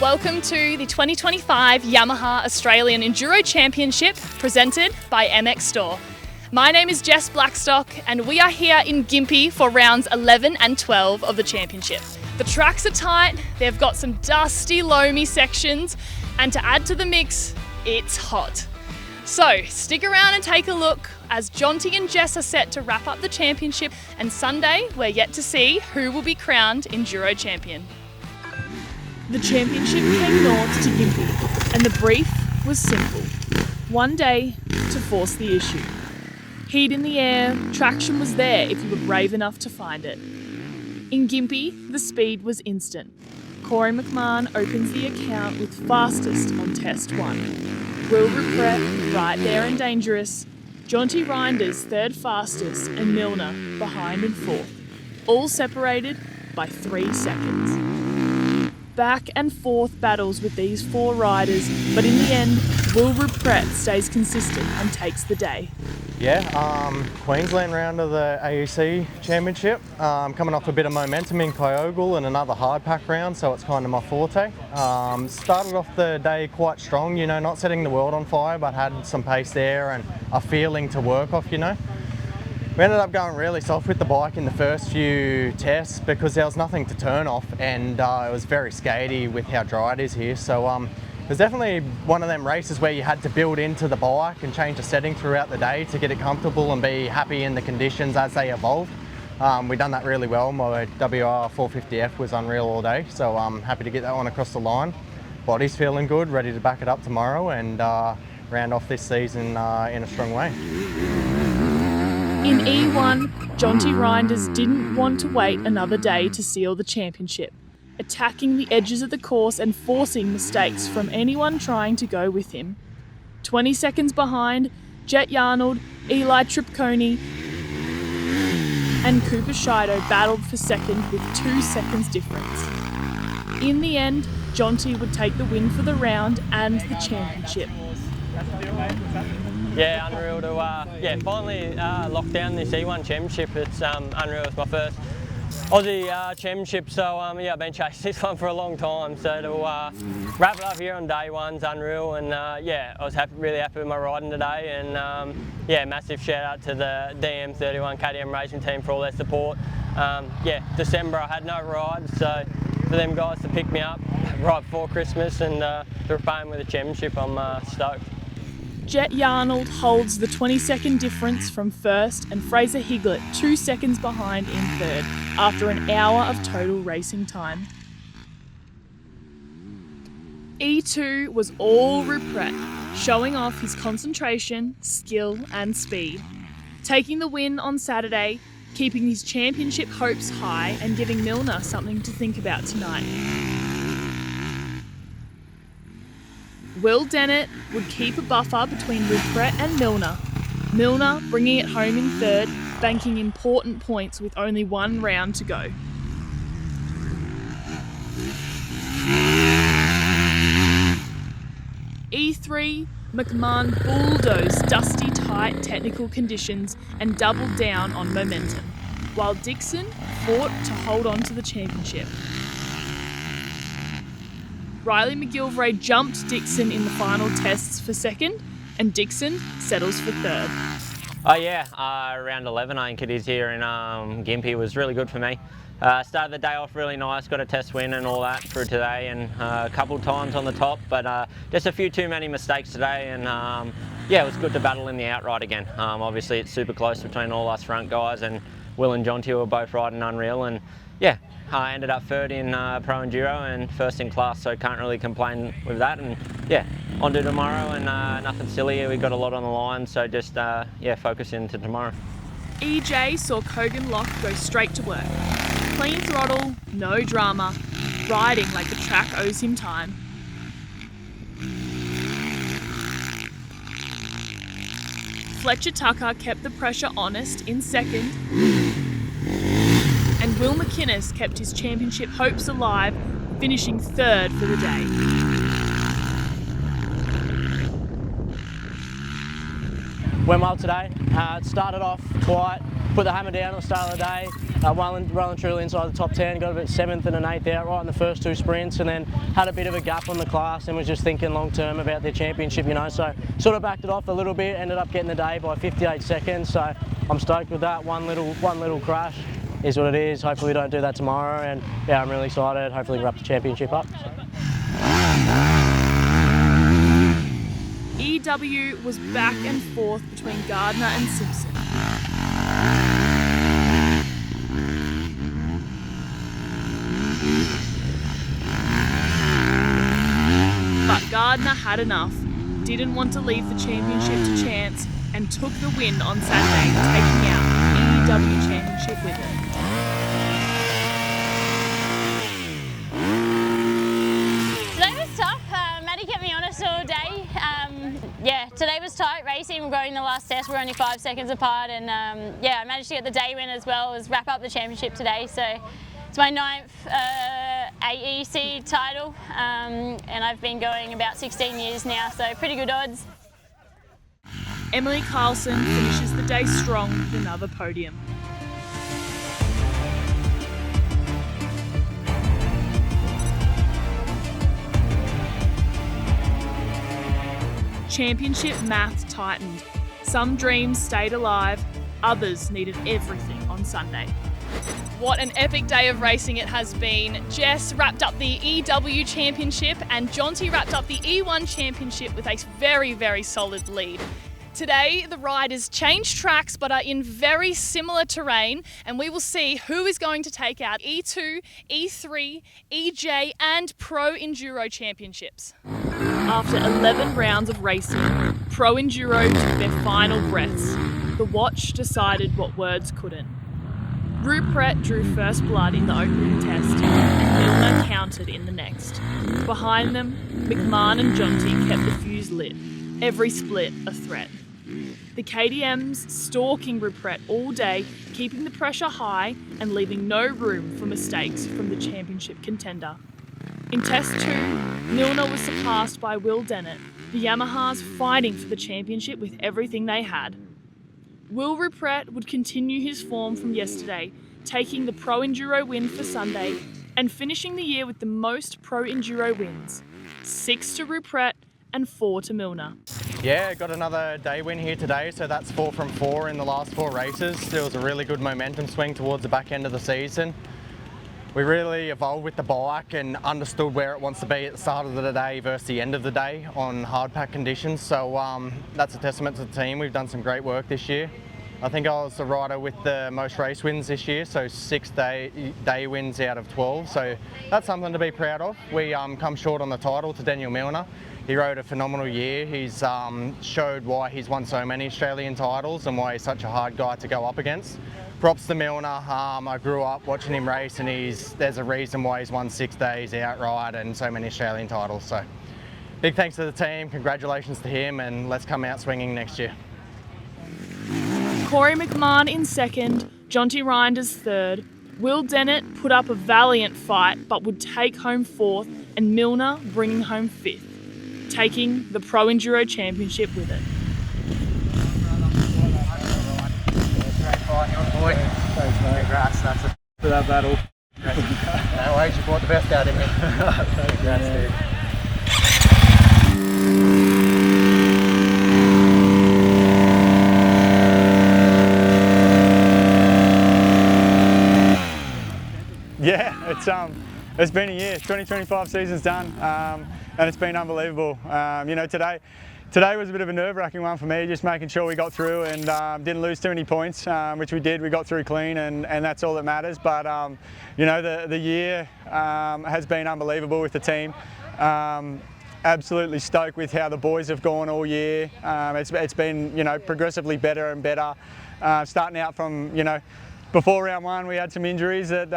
Welcome to the 2025 Yamaha Australian Enduro Championship presented by MX Store. My name is Jess Blackstock and we are here in Gympie for rounds 11 and 12 of the championship. The tracks are tight, they've got some dusty, loamy sections, and to add to the mix, it's hot. So stick around and take a look as Jonty and Jess are set to wrap up the championship, and Sunday we're yet to see who will be crowned Enduro champion. The championship came north to Gympie, and the brief was simple. One day to force the issue. Heat in the air, traction was there if you were brave enough to find it. In Gympie, the speed was instant. Corey McMahon opens the account with fastest on test 1. Will Rupert right there and dangerous. Jonty Reinders third fastest and Milner behind and fourth. All separated by 3 seconds. Back and forth battles with these 4 riders, but in the end, Will Rupert stays consistent and takes the day. Queensland round of the AEC Championship. Coming off a bit of momentum in Kyogle and another hard pack round, so it's kind of my forte. Started off the day quite strong, not setting the world on fire, but had some pace there and a feeling to work off, We ended up going really soft with the bike in the first few tests because there was nothing to turn off, and it was very skatey with how dry it is here. So it was definitely one of them races where you had to build into the bike and change the setting throughout the day to get it comfortable and be happy in the conditions as they evolve. We've done that really well. My WR 450F was unreal all day, so I'm happy to get that one across the line. Body's feeling good, ready to back it up tomorrow and round off this season in a strong way. In E1, Jonty Reinders didn't want to wait another day to seal the championship, attacking the edges of the course and forcing mistakes from anyone trying to go with him. 20 seconds behind, Jet Yarnold, Eli Tripconi and Cooper Shido battled for second with 2 seconds difference. In the end, Jonty would take the win for the round and the championship. Yeah, unreal to finally lock down this E1 championship. It's unreal. It's my first Aussie championship, so I've been chasing this one for a long time. So to wrap it up here on day one's unreal, and I was really happy with my riding today. And massive shout out to the DM31 KTM racing team for all their support. December I had no rides, so for them guys to pick me up right before Christmas and to repay me with a championship, I'm stoked. Jet Yarnold holds the 20-second difference from first and Fraser Higlett 2 seconds behind in third after an hour of total racing time. E2 was all Rupert, showing off his concentration, skill and speed. Taking the win on Saturday, keeping his championship hopes high and giving Milner something to think about tonight. Will Dennett would keep a buffer between Rupert and Milner. Milner bringing it home in third, banking important points with only 1 round to go. E3, McMahon bulldozed dusty tight technical conditions and doubled down on momentum, while Dixon fought to hold on to the championship. Riley McGilvray jumped Dixon in the final tests for second, and Dixon settles for third. Round 11 I think it is here in Gympie was really good for me. Started the day off really nice, got a test win and all that for today, and a couple times on the top, but just a few too many mistakes today, and it was good to battle in the outright again. Obviously it's super close between all us front guys, and Will and Jonty were both riding unreal, and I ended up third in Pro Enduro and first in class, so can't really complain with that. And on to tomorrow, and nothing silly. We got a lot on the line, so just focus into tomorrow. EJ saw Kogan Locke go straight to work. Clean throttle, no drama, riding like the track owes him time. Fletcher Tucker kept the pressure honest in second, and Will McInnes kept his championship hopes alive, finishing third for the day. went well today. It started off quiet, put the hammer down at the start of the day, well and truly inside the top 10, got a bit 7th and an 8th out right in the first 2 sprints, and then had a bit of a gap on the class and was just thinking long term about their championship, you know, so sort of backed it off a little bit, ended up getting the day by 58 seconds, so I'm stoked with that. One little crash is what it is. Hopefully we don't do that tomorrow, and yeah, I'm really excited. Hopefully we wrap the championship up. So. EW was back and forth between Gardner and Simpson. But Gardner had enough, didn't want to leave the championship to chance, and took the win on Saturday, taking out the EW championship with it. Today was tough. Maddie kept me honest all day. Yeah, today was tight racing. We're going the last test. We're only 5 seconds apart, and yeah, I managed to get the day win as well as wrap up the championship today. So it's my 9th AEC title, and I've been going about 16 years now, so pretty good odds. Emily Carlson finishes the day strong with another podium. Championship math tightened. Some dreams stayed alive, others needed everything on Sunday. What an epic day of racing it has been. Jess wrapped up the EW Championship and Jonty wrapped up the E1 Championship with a very, very solid lead. Today, the riders changed tracks but are in very similar terrain, and we will see who is going to take out E2, E3, EJ and Pro Enduro Championships. After 11 rounds of racing, Pro Enduro took their final breaths. The watch decided what words couldn't. Rupert drew first blood in the opening test, and Milner countered in the next. Behind them, McMahon and Jonty kept the fuse lit, every split a threat. The KDMs stalking Rupert all day, keeping the pressure high and leaving no room for mistakes from the championship contender. In Test 2, Milner was surpassed by Will Dennett, the Yamahas fighting for the championship with everything they had. Will Rupert would continue his form from yesterday, taking the Pro Enduro win for Sunday and finishing the year with the most Pro Enduro wins, 6 to Rupert and 4 to Milner. Yeah, got another day win here today, so that's 4 from 4 in the last 4 races. There was a really good momentum swing towards the back end of the season. We really evolved with the bike and understood where it wants to be at the start of the day versus the end of the day on hard pack conditions, so that's a testament to the team. We've done some great work this year. I think I was the rider with the most race wins this year, so 6 day wins out of 12, so that's something to be proud of. We come short on the title to Daniel Milner. He rode a phenomenal year. He's showed why he's won so many Australian titles and why he's such a hard guy to go up against. Props to Milner. I grew up watching him race, and there's a reason why he's won 6 days outright and so many Australian titles. So big thanks to the team, congratulations to him, and let's come out swinging next year. Corey McMahon in second, Jonty Reinders third. Will Dennett put up a valiant fight but would take home 4th, and Milner bringing home 5th, taking the Pro Enduro Championship with it. Great fight, young boy. Thanks, mate. Congrats, that's it for that battle. No worries, you brought the best out of me. Congrats, dude. Yeah, it's been a year. 2025 season's done, and it's been unbelievable. You know, today was a bit of a nerve-wracking one for me, just making sure we got through and didn't lose too many points, which we did. We got through clean, and that's all that matters. But you know, the year has been unbelievable with the team. Absolutely stoked with how the boys have gone all year. It's been, you know, progressively better and better. Starting out from, you know, before round 1 we had some injuries that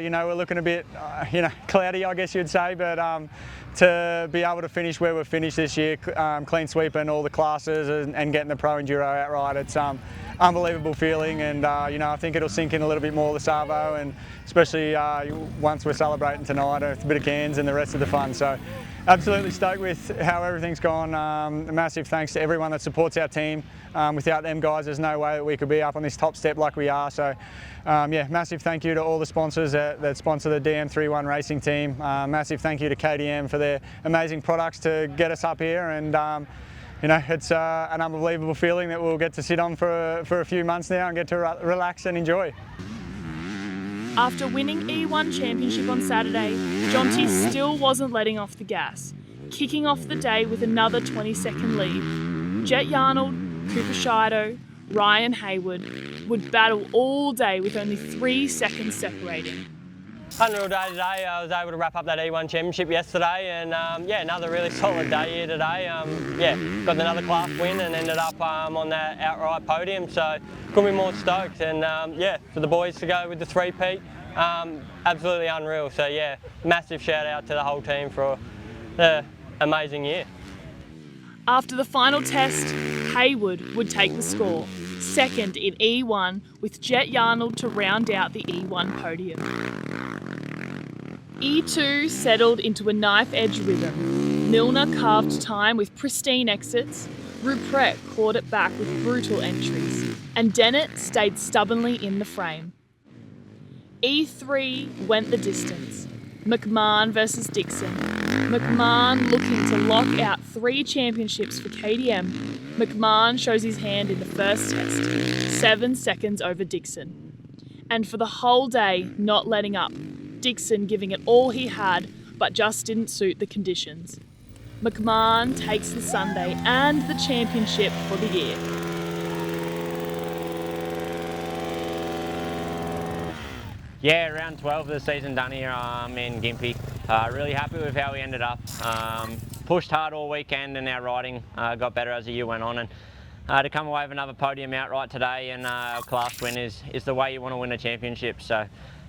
you know, were looking a bit you know, cloudy, I guess you'd say, but to be able to finish where we've finished this year, clean sweeping all the classes and getting the Pro Enduro outright, it's unbelievable feeling, and you know, I think it'll sink in a little bit more, the Savo, and especially once we're celebrating tonight with a bit of cans and the rest of the fun. So absolutely stoked with how everything's gone. A massive thanks to everyone that supports our team. Without them guys, there's no way that we could be up on this top step like we are. So yeah, massive thank you to all the sponsors that sponsor the DM31 racing team. Massive thank you to KTM for their amazing products to get us up here, and you know, it's an unbelievable feeling that we'll get to sit on for a few months now and get to relax and enjoy. After winning E1 Championship on Saturday, Jonty still wasn't letting off the gas, kicking off the day with another 20-second lead. Jet Yarnold, Cooper Shido, Ryan Hayward would battle all day with only 3 seconds separating. Unreal day today. I was able to wrap up that E1 Championship yesterday, and yeah, another really solid day here today. Yeah, got another class win and ended up on that outright podium, so couldn't be more stoked. And yeah, for the boys to go with the three-peat, absolutely unreal. So yeah, massive shout out to the whole team for the amazing year. After the final test, Hayward would take the score, second in E1, with Jet Yarnold to round out the E1 podium. E2 settled into a knife-edge rhythm. Milner carved time with pristine exits, Rupert clawed it back with brutal entries, and Dennett stayed stubbornly in the frame. E3 went the distance. McMahon versus Dixon. McMahon looking to lock out 3 championships for KTM. McMahon shows his hand in the first test, 7 seconds over Dixon. And for the whole day, not letting up. Dixon giving it all he had, but just didn't suit the conditions. McMahon takes the Sunday and the championship for the year. Yeah, round 12 of the season done here in Gympie. Really happy with how we ended up. Pushed hard all weekend, and our riding got better as the year went on. And to come away with another podium outright today and a class win is the way you want to win a championship. So,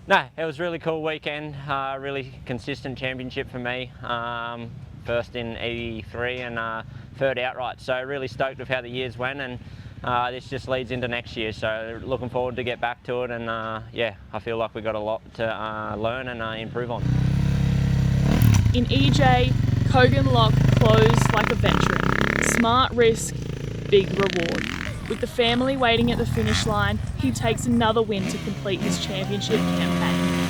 no, it was a really cool weekend. Really consistent championship for me. First in E3 and third outright. So really stoked with how the years went, and this just leads into next year. So looking forward to get back to it, and yeah, I feel like we've got a lot to learn and improve on. In EJ, Kogan Lock closed like a veteran. Smart risk, big reward. With the family waiting at the finish line, he takes another win to complete his championship campaign.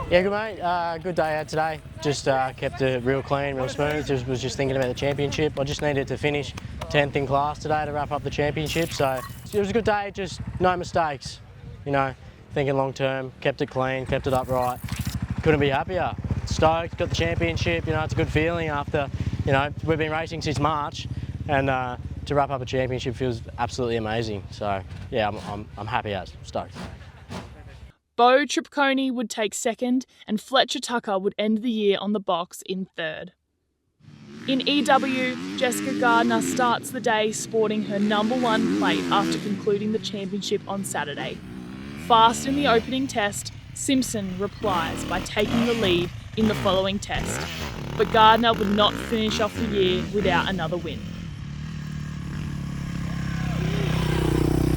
Yeah, good mate. Good day out today. Just kept it real clean, real smooth. Was just thinking about the championship. I just needed to finish 10th in class today to wrap up the championship. So it was a good day, just no mistakes. You know, thinking long term, kept it clean, kept it upright. Couldn't be happier. Stoked, got the championship. You know, it's a good feeling after, you know, we've been racing since March, and to wrap up a championship feels absolutely amazing. So yeah, I'm happy as, stoked. Bo Tripconi would take second, and Fletcher Tucker would end the year on the box in third. In EW, Jessica Gardner starts the day sporting her #1 plate after concluding the championship on Saturday. Fast in the opening test, Simpson replies by taking the lead in the following test, but Gardner would not finish off the year without another win.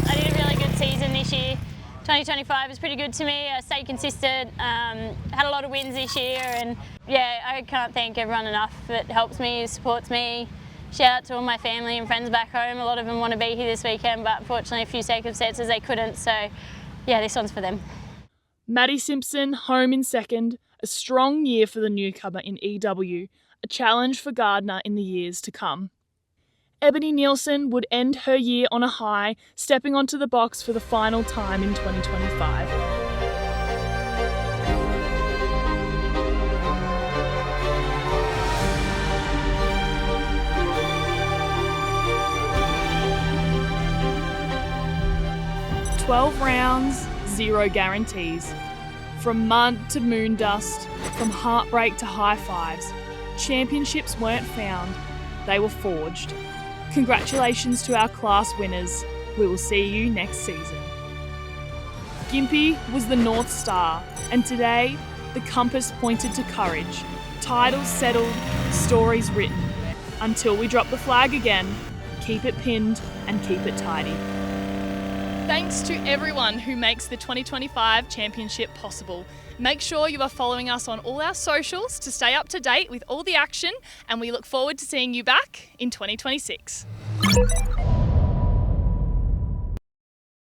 I did a really good season this year. 2025 was pretty good to me. I stayed consistent, had a lot of wins this year, and yeah, I can't thank everyone enough. It helps me, supports me. Shout out to all my family and friends back home. A lot of them want to be here this weekend, but unfortunately a few circumstances they couldn't, so yeah, this one's for them. Maddie Simpson home in second, a strong year for the newcomer in EW, a challenge for Gardner in the years to come. Ebony Nielsen would end her year on a high, stepping onto the box for the final time in 2025. "12 rounds, 0 guarantees. From mud to moon dust, from heartbreak to high fives, championships weren't found, they were forged. Congratulations to our class winners. We will see you next season." Gympie was the North Star, and today the compass pointed to courage, Titles settled, stories written. Until we drop the flag again, keep it pinned and keep it tidy. Thanks to everyone who makes the 2025 Championship possible. Make sure you are following us on all our socials to stay up to date with all the action, and we look forward to seeing you back in 2026.